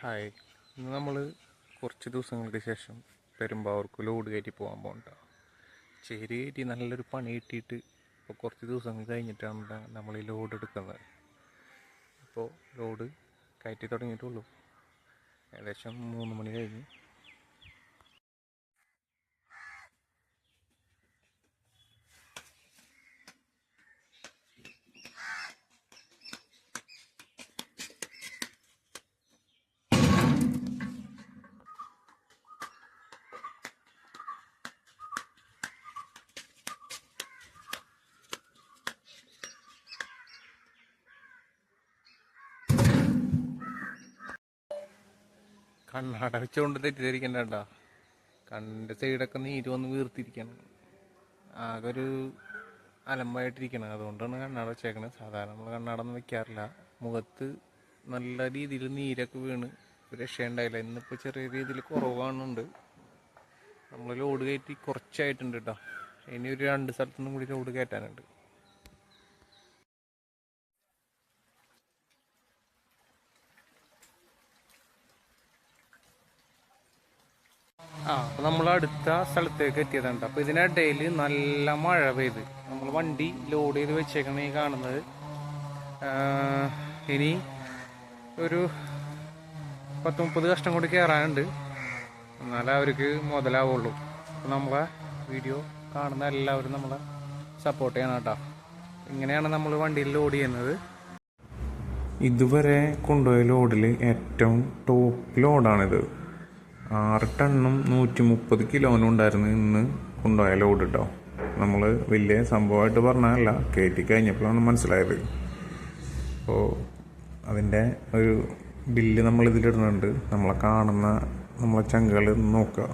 Hi, ഇന്ന് നമ്മൾ കുറച്ച് ദിവസങ്ങൾക്ക് ശേഷം പെരുമ്പാവൂർക്ക് ലോഡ് കയറ്റി പോകാൻ പോകണ്ട. ചേരി കയറ്റി നല്ലൊരു പണി കിട്ടിയിട്ട് ഇപ്പോൾ കുറച്ച് ദിവസങ്ങൾ കഴിഞ്ഞിട്ടാണ് നമ്മൾ ഈ ലോഡ് എടുക്കുന്നത്. ഇപ്പോൾ ലോഡ് കയറ്റി തുടങ്ങിയിട്ടുള്ളൂ. ഏകദേശം 3 മണി കഴിഞ്ഞു. കണ്ണാട വെച്ചുകൊണ്ട് തെറ്റിദ്ധരിക്കണ്ട. കണ്ണിൻ്റെ സൈഡൊക്കെ നീര് വന്ന് വീർത്തിരിക്കണം. ആകെ ഒരു അലമ്പായിട്ടിരിക്കണം. അതുകൊണ്ടാണ് കണ്ണാട വെച്ചേക്കണത്. സാധാരണ നമ്മൾ കണ്ണാട ഒന്നും വെക്കാറില്ല. മുഖത്ത് നല്ല രീതിയിൽ നീരൊക്കെ വീണ് ഒരു രക്ഷയുണ്ടായില്ല. ഇന്നിപ്പോൾ ചെറിയ രീതിയിൽ കുറവ് കാണുന്നുണ്ട്. നമ്മൾ ലോഡ് കയറ്റി കുറച്ചായിട്ടുണ്ട് കേട്ടോ. ഇനി ഒരു 2 സ്ഥലത്തുനിന്നും കൂടി ലോഡ് കയറ്റാനുണ്ട്. അപ്പോൾ നമ്മൾ അടുത്ത സ്ഥലത്തേക്ക് എത്തിയതാണ്. അപ്പോൾ ഇതിനിടയിൽ നല്ല മഴ പെയ്ത് നമ്മൾ വണ്ടി ലോഡ് ചെയ്ത് വെച്ചേക്കണ ഈ കാണുന്നത്. ഇനി ഒരു 10-30 കഷ്ടം കൂടി കയറാനുണ്ട്, എന്നാലേ അവർക്ക് മുതലാവുള്ളൂ. അപ്പോൾ നമ്മളെ വീഡിയോ കാണുന്ന എല്ലാവരും നമ്മളെ സപ്പോർട്ട് ചെയ്യണം കേട്ടോ. ഇങ്ങനെയാണ് നമ്മൾ വണ്ടിയിൽ ലോഡ് ചെയ്യുന്നത്. ഇതുവരെ കൊണ്ടുപോയ ലോഡിൽ ഏറ്റവും ടോപ്പ് ലോഡാണിത്. 6 ടണ്ണും 130 കിലോനും ഉണ്ടായിരുന്നു ഇന്ന് കൊണ്ടുപോയ ലോഡ് കേട്ടോ. നമ്മൾ വലിയ സംഭവമായിട്ട് പറഞ്ഞതല്ല, കയറ്റി കഴിഞ്ഞപ്പോഴാണ് മനസ്സിലായത്. അപ്പോൾ അതിൻ്റെ ഒരു ബില്ല് നമ്മളിതിലിടുന്നുണ്ട്. നമ്മളെ കാണുന്ന നമ്മളെ ചങ്കുകൾ നോക്കുക.